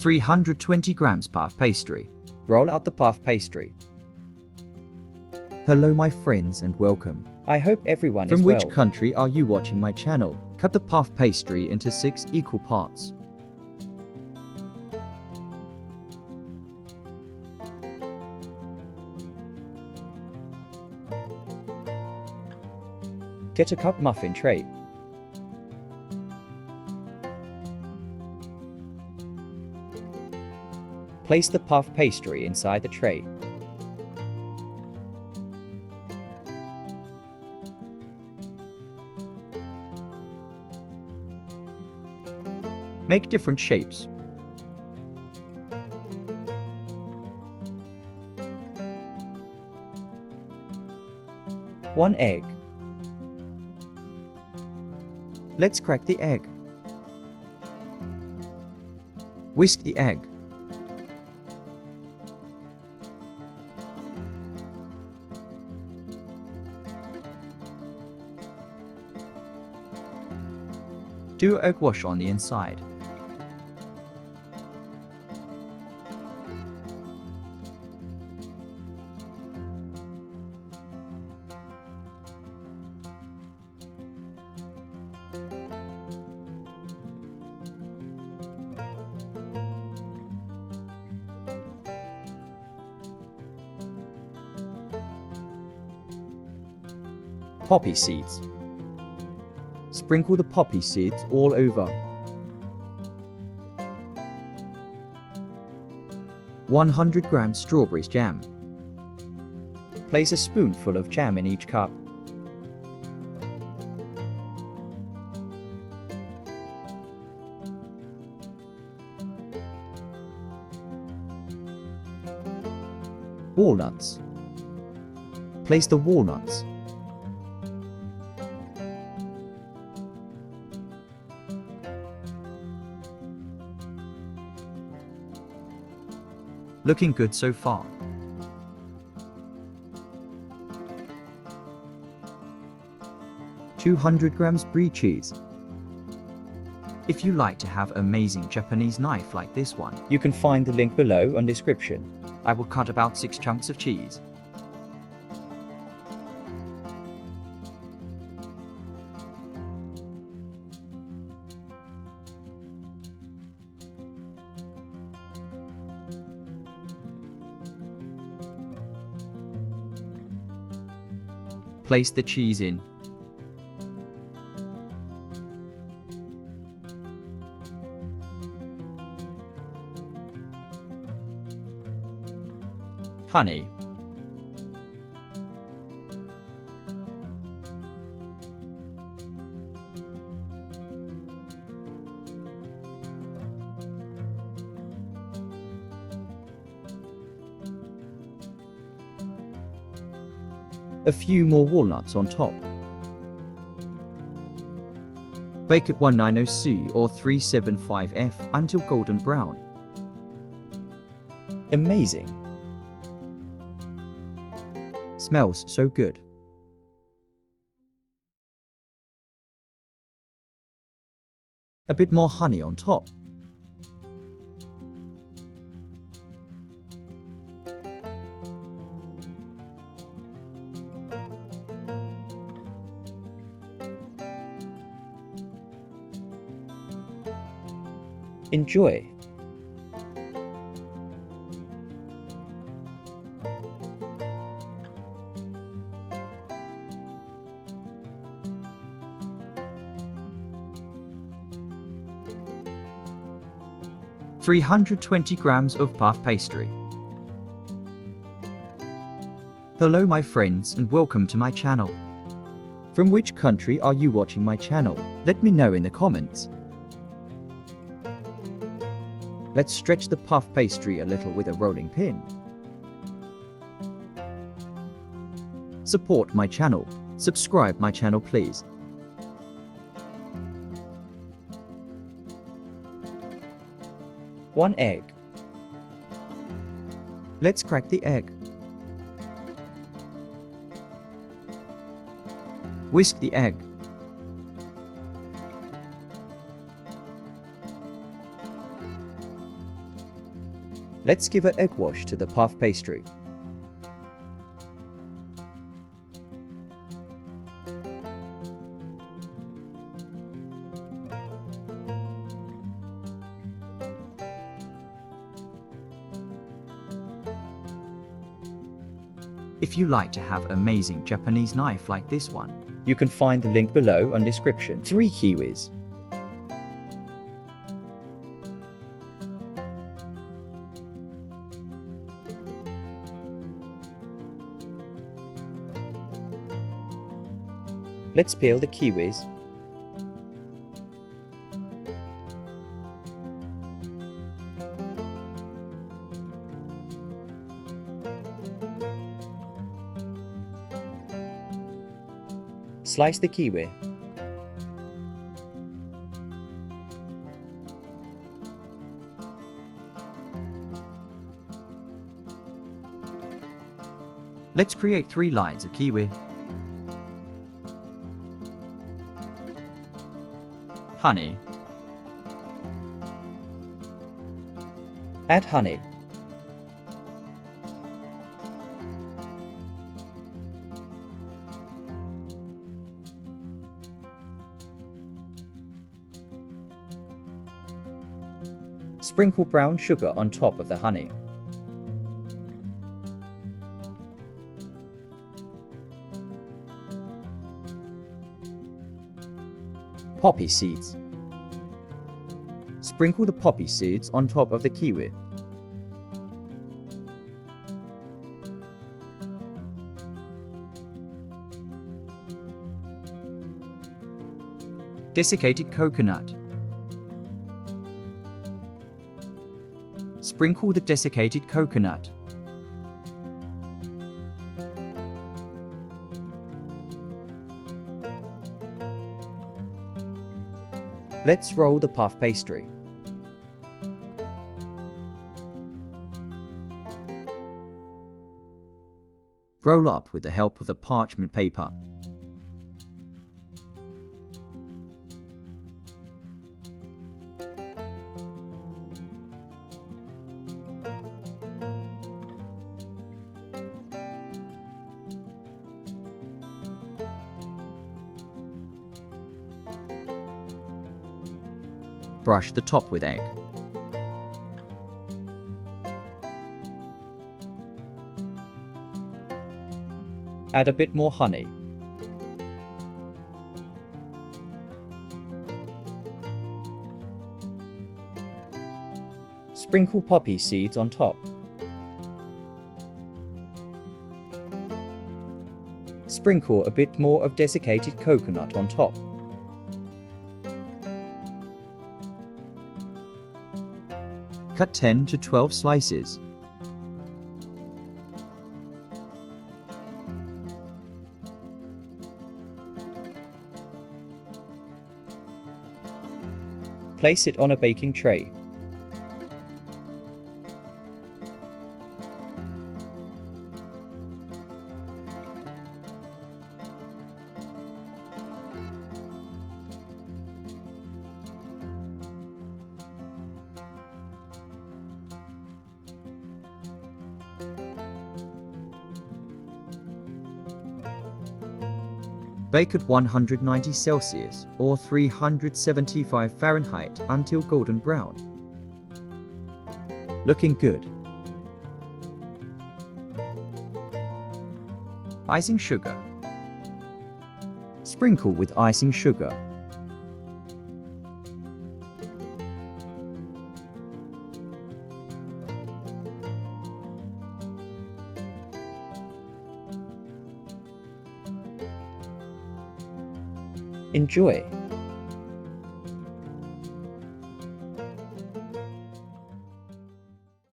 320 grams puff pastry. Roll out the puff pastry. Hello my friends and welcome. I hope everyone From is which well. country are you watching my channel? Cut the puff pastry into 6 equal parts. Get a cup muffin tray. Place the puff pastry inside the tray. Make different shapes. One egg. Let's crack the egg. Whisk the egg. Do egg wash on the inside. Poppy seeds. Sprinkle the poppy seeds all over. 100 grams strawberries jam. Place a spoonful of jam in each cup. Walnuts. Place the walnuts. Looking good so far. $200 grams brie cheese. If you like to have amazing Japanese knife like this one, You can find the link below on description. I will cut about 6 chunks of cheese. Place the cheese in. Honey. A few more walnuts on top. Bake at 190°C or 375°F until golden brown. Amazing. Smells so good. A bit more honey on top. Enjoy. $320 grams of puff pastry. Hello my friends and welcome to my channel. From which country are you watching my channel? Let me know in the comments. Let's stretch the puff pastry a little with a rolling pin. Support my channel. Subscribe my channel please. One egg. Let's crack the egg. Whisk the egg. Let's give an egg wash to the puff pastry. If you like to have amazing Japanese knife like this one, you can find the link below on description. 3 kiwis. Let's peel the kiwis. Slice the kiwi. Let's create 3 lines of kiwi. Honey. Add honey. Sprinkle brown sugar on top of the honey. Poppy seeds. Sprinkle the poppy seeds on top of the kiwi. Desiccated coconut. Sprinkle the desiccated coconut. Let's roll the puff pastry. Roll up with the help of the parchment paper. Brush the top with egg. Add a bit more honey. Sprinkle poppy seeds on top. Sprinkle a bit more of desiccated coconut on top. Cut 10 to 12 slices. Place it on a baking tray. Bake at 190 Celsius or 375 Fahrenheit until golden brown. Looking good. Icing sugar. Sprinkle with icing sugar. Enjoy!